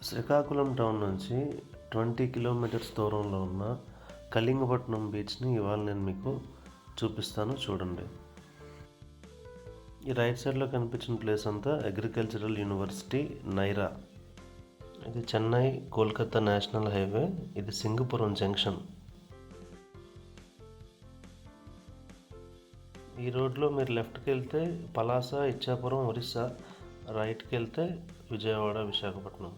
Srikakulam town నుంచి 20 kilometres దూరంలో ఉన్న కళింగపట్నం బీచ్ని ఇవాళ నేను మీకు చూపిస్తాను, చూడండి. ఈ రైట్ సైడ్లో కనిపించిన ప్లేస్ అంతా అగ్రికల్చరల్ యూనివర్సిటీ నైరా. ఇది చెన్నై కోల్కతా నేషనల్ హైవే. ఇది సింగపురం జంక్షన్. ఈ రోడ్లో మీరు లెఫ్ట్కి వెళ్తే పలాస, ఇచ్చాపురం, ఒరిస్సా. రైట్కి వెళ్తే విజయవాడ, విశాఖపట్నం.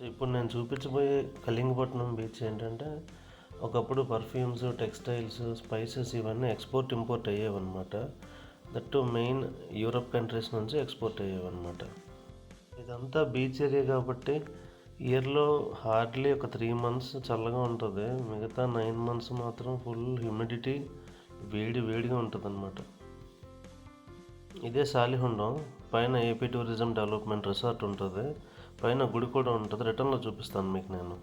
ఇప్పుడు నేను చూపించబోయే కళింగపట్నం బీచ్ ఏంటంటే, ఒకప్పుడు పర్ఫ్యూమ్స్, టెక్స్టైల్స్, స్పైసెస్ ఇవన్నీ ఎక్స్పోర్ట్ ఇంపోర్ట్ అయ్యేవన్నమాట. దట్టు మెయిన్ యూరప్ కంట్రీస్ నుంచి ఎక్స్పోర్ట్ అయ్యేవన్నమాట. ఇదంతా బీచ్ ఏరియా కాబట్టి ఇయర్లో హార్డ్లీ ఒక 3 months చల్లగా ఉంటుంది. మిగతా 9 months మాత్రం ఫుల్ హ్యూమిడిటీ, వేడిగా ఉంటుంది అన్నమాట. ఇదే సాలిహుండం. పైన ఏపీ టూరిజం డెవలప్మెంట్ రిసార్ట్ ఉంటుంది. పైన గుడి కూడా ఉంటుంది. రిటర్న్లో చూపిస్తాను మీకు నేను.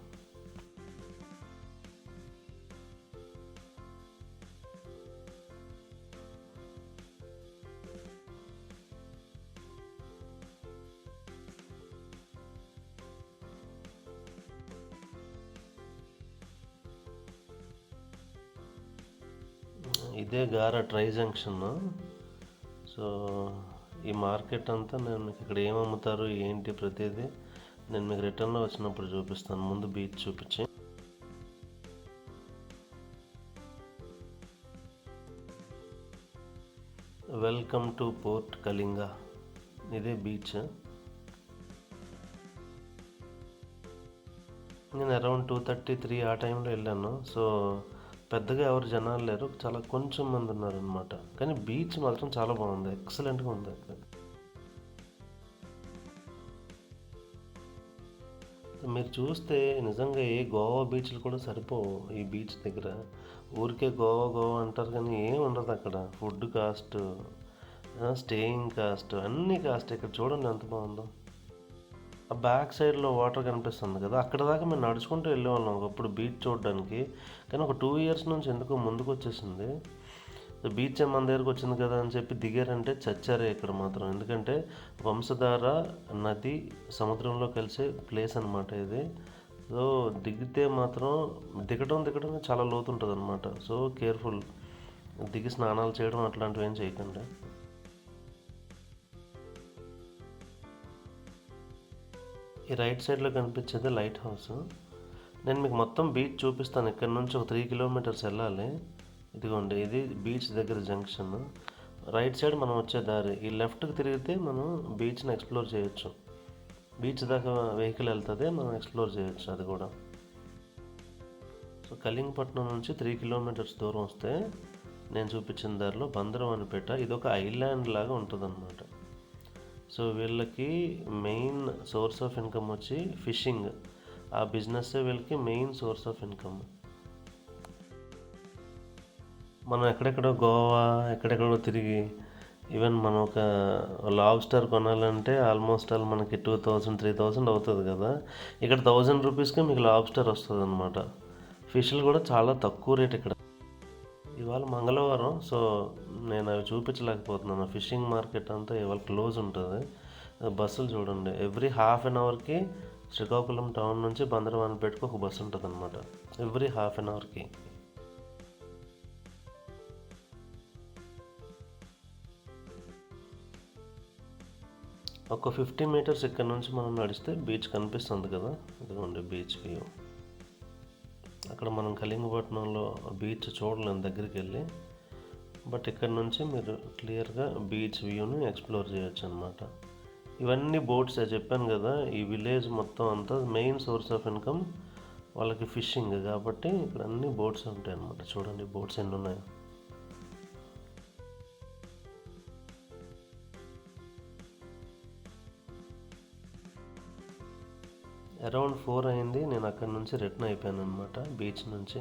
ఇదే గారా ట్రై జంక్షన్. సో ఈ మార్కెట్ అంతా నేను మీకు ఇక్కడ ఏం అమ్ముతారు ఏంటి ప్రతిదీ నేను మీకు రిటర్న్లో వచ్చినప్పుడు చూపిస్తాను. ముందు బీచ్ చూపించి. Welcome to port Kalinga. ఇదే బీచ్. నేను అరౌండ్ 2:33 ఆ టైంలో వెళ్ళాను. సో పెద్దగా ఎవరు జనాలు లేరు, చాలా కొంచెం మంది ఉన్నారనమాట. కానీ బీచ్ మాత్రం చాలా బాగుంది, ఎక్సలెంట్గా ఉంది. మీరు చూస్తే నిజంగా ఏ గోవా బీచ్లు కూడా సరిపోవు ఈ బీచ్ దగ్గర. ఊరికే గోవా అంటారు కానీ ఏం ఉండదు అక్కడ. ఫుడ్ కాస్ట్, స్టేయింగ్ కాస్ట్, అన్నీ కాస్ట్. ఇక్కడ చూడండి ఎంత బాగుందో. ఆ బ్యాక్ సైడ్లో వాటర్ కనిపిస్తుంది కదా, అక్కడ దాకా మేము నడుచుకుంటూ వెళ్ళేవాళ్ళం ఒకప్పుడు బీచ్ చూడడానికి. కానీ ఒక 2 years నుంచి ఎందుకో ముందుకు వచ్చేసింది. బీచ్ మన దగ్గరకు వచ్చింది కదా అని చెప్పి దిగారంటే చచ్చారే ఇక్కడ మాత్రం. ఎందుకంటే వంశధార నది సముద్రంలో కలిసే ప్లేస్ అనమాట ఇది. సో దిగితే మాత్రం దిగడం చాలా లోతు ఉంటుంది అనమాట. సో కేర్ఫుల్, దిగి స్నానాలు చేయడం అట్లాంటివి ఏం చేయకండి. ఈ రైట్ సైడ్లో కనిపించేది లైట్ హౌస్. నేను మీకు మొత్తం బీచ్ చూపిస్తాను. ఇక్కడ నుంచి ఒక 3 kilometers వెళ్ళాలి. ఇదిగోండి, ఇది బీచ్ దగ్గర జంక్షన్. రైట్ సైడ్ మనం వచ్చే దారి. ఈ లెఫ్ట్కి తిరిగితే మనం బీచ్ని ఎక్స్ప్లోర్ చేయొచ్చు. బీచ్ దాకా వెహికల్ వెళ్తుంది, మనం ఎక్స్ప్లోర్ చేయొచ్చు అది కూడా. సో కళింగపట్నం నుంచి 3 kilometers దూరం వస్తే నేను చూపించిన దారిలో బందరం అని పెట్ట. ఇది ఒక ఐలాండ్ లాగా ఉంటుంది అన్నమాట. సో వీళ్ళకి మెయిన్ సోర్స్ ఆఫ్ ఇన్కమ్ వచ్చి ఫిషింగ్. ఆ బిజినెస్ వీళ్ళకి మెయిన్ సోర్స్ ఆఫ్ ఇన్కమ్. మనం ఎక్కడెక్కడో గోవా ఎక్కడెక్కడో తిరిగి ఈవెన్ మనం ఒక లాబ్స్టర్ కొనాలంటే ఆల్మోస్ట్ ఆల్ మనకి 2000-3000 అవుతుంది కదా. ఇక్కడ 1000 రూపీస్కే మీకు లాబ్స్టర్ వస్తుంది అనమాట. ఫిష్లు కూడా చాలా తక్కువ రేట్ ఇక్కడ. ఇవాళ మంగళవారం, సో నేను అవి చూపించలేకపోతున్నాను. ఫిషింగ్ మార్కెట్ అంతా ఇవాళ క్లోజ్ ఉంటుంది. బస్సులు చూడండి, ఎవ్రీ 1/2 hourకి శ్రీకాకుళం టౌన్ నుంచి బందరవానిపేటకు ఒక బస్సు ఉంటుంది అనమాట. ఎవ్రీ 1/2 hourకి. ఒక 50 meters ఇక్కడ నుంచి మనం నడిస్తే బీచ్ కనిపిస్తుంది కదా, ఇదిగోండి బీచ్ వ్యూ. అక్కడ మనం కళింగపట్నంలో బీచ్ చూడలేము దగ్గరికి వెళ్ళి. బట్ ఇక్కడ నుంచి మీరు క్లియర్గా బీచ్ వ్యూని ఎక్స్ప్లోర్ చేయొచ్చు అనమాట. ఇవన్నీ బోట్స్ చెప్పాను కదా. ఈ విలేజ్ మొత్తం అంతా మెయిన్ సోర్స్ ఆఫ్ ఇన్కమ్ వాళ్ళకి ఫిషింగ్ కాబట్టి ఇక్కడ అన్ని బోట్స్ ఉంటాయి అన్నమాట. చూడండి బోట్స్ ఎన్ని ఉన్నాయో. అరౌండ్ 4 అయింది. నేను అక్కడ నుంచి రిటర్న్ అయిపోయాను అనమాట బీచ్ నుంచి.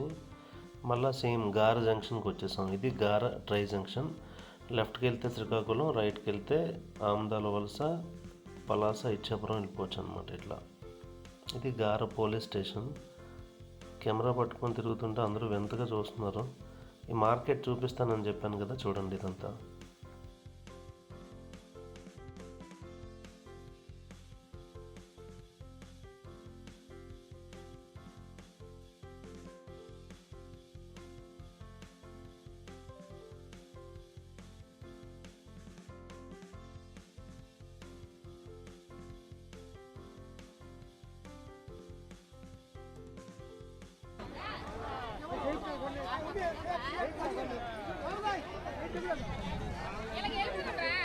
మళ్ళీ సేమ్ గార జంక్షన్కి వచ్చేసాం. ఇది గార ట్రై జంక్షన్. లెఫ్ట్కి వెళ్తే శ్రీకాకుళం, రైట్కి వెళ్తే ఆమదాల వలస, పలాస, ఇచ్చాపురం వెళ్ళిపోవచ్చు అనమాట. ఇట్లా ఇది గార పోలీస్ స్టేషన్. కెమెరా పట్టుకొని తిరుగుతుంటే అందరూ వింతగా చూస్తున్నారు. ఈ మార్కెట్ చూపిస్తానని చెప్పాను కదా, చూడండి ఇదంతా.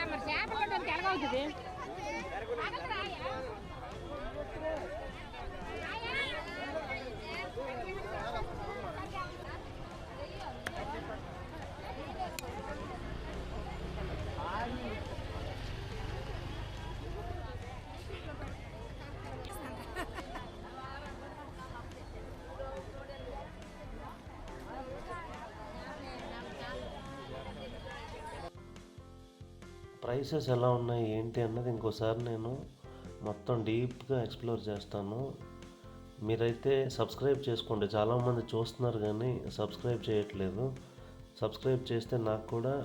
మరి చేపలు ఎలాగవుతుంది. ప్రైసెస్ ఎలా ఉన్నాయి ఏంటి అన్నది ఇంకోసారి నేను మొత్తం డీప్గా ఎక్స్ప్లోర్ చేస్తాను. మీరైతే సబ్స్క్రైబ్ చేసుకోండి. చాలామంది చూస్తున్నారు కానీ సబ్స్క్రైబ్ చేయట్లేదు. సబ్స్క్రైబ్ చేస్తే నాకు కూడా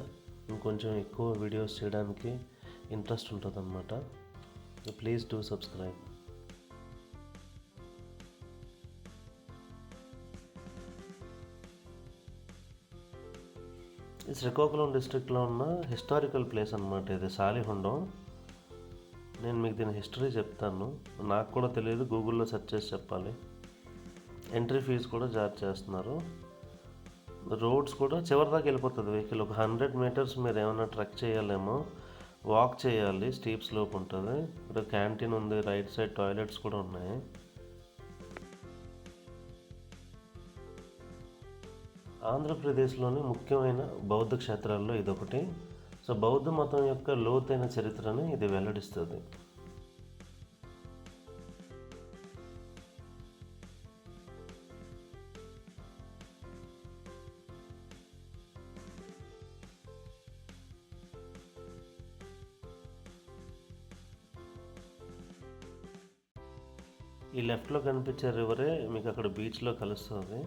ఇంకొంచెం ఎక్కువ వీడియోస్ చేయడానికి ఇంట్రెస్ట్ ఉంటుంది అన్నమాట. Please do subscribe. ఇది శ్రీకాకుళం డిస్ట్రిక్ట్లో ఉన్న హిస్టారికల్ ప్లేస్ అన్నమాట. ఇది సాలిహొండం. నేను మీకు దీని హిస్టరీ చెప్తాను. నాకు కూడా తెలియదు, గూగుల్లో సెర్చ్ చేసి చెప్పాలి. ఎంట్రీ ఫీజు కూడా చార్జ్ చేస్తున్నారు. రోడ్స్ కూడా చివరి దాకా వెళ్ళిపోతుంది వెహికల్. ఒక 100 మీటర్స్ మీరు ఏమైనా ట్రెక్ చేయాలేమో, వాక్ చేయాలి. స్టీప్ స్లోప్ ఉంటుంది. ఇక్కడ క్యాంటీన్ ఉంది, రైట్ సైడ్ టాయిలెట్స్ కూడా ఉన్నాయి. ఆంధ్రప్రదేశ్లోని ముఖ్యమైన బౌద్ధ క్షేత్రాల్లో ఇదొకటి. సో బౌద్ధ మతం యొక్క లోతైన చరిత్రని ఇది వెల్లడిస్తుంది. ఈ లెఫ్ట్లో కనిపించే రివరే మీకు అక్కడ బీచ్లో కలుస్తుంది.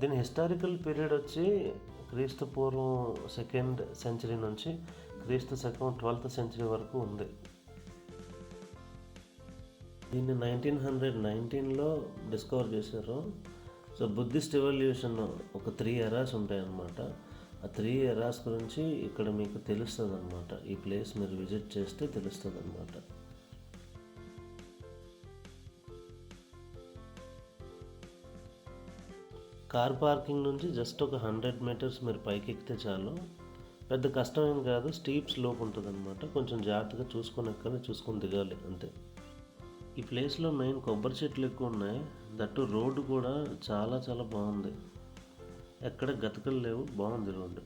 దీని హిస్టారికల్ పీరియడ్ వచ్చి క్రీస్తు పూర్వం 2nd సెంచరీ నుంచి క్రీస్తు శకం 12th సెంచరీ వరకు ఉంది. దీన్ని 1919లో డిస్కవర్ చేశారు. సో బుద్ధిస్ట్ ఎవల్యూషన్ ఒక 3 ఎరాస్ ఉంటాయి అన్నమాట. ఆ 3 ఎరాస్ గురించి ఇక్కడ మీకు తెలుస్తుంది అన్నమాట. ఈ ప్లేస్ మీరు విజిట్ చేస్తే తెలుస్తుంది అన్నమాట. కార్ పార్కింగ్ నుంచి జస్ట్ ఒక 100 మీటర్స్ మీరు పైకి ఎక్కితే చాలు. పెద్ద కష్టం ఏం కాదు. స్టీప్ స్లోప్ ఉంటుంది అనమాట. కొంచెం జాగ్రత్తగా చూసుకొని ఎక్కాలి, చూసుకొని దిగాలి అంతే. ఈ ప్లేస్లో మెయిన్ కొబ్బరి చెట్లు ఎక్కువ ఉన్నాయి. దట్టు రోడ్డు కూడా చాలా చాలా బాగుంది. ఎక్కడ గతకలు లేవు, బాగుంది రోడ్డు.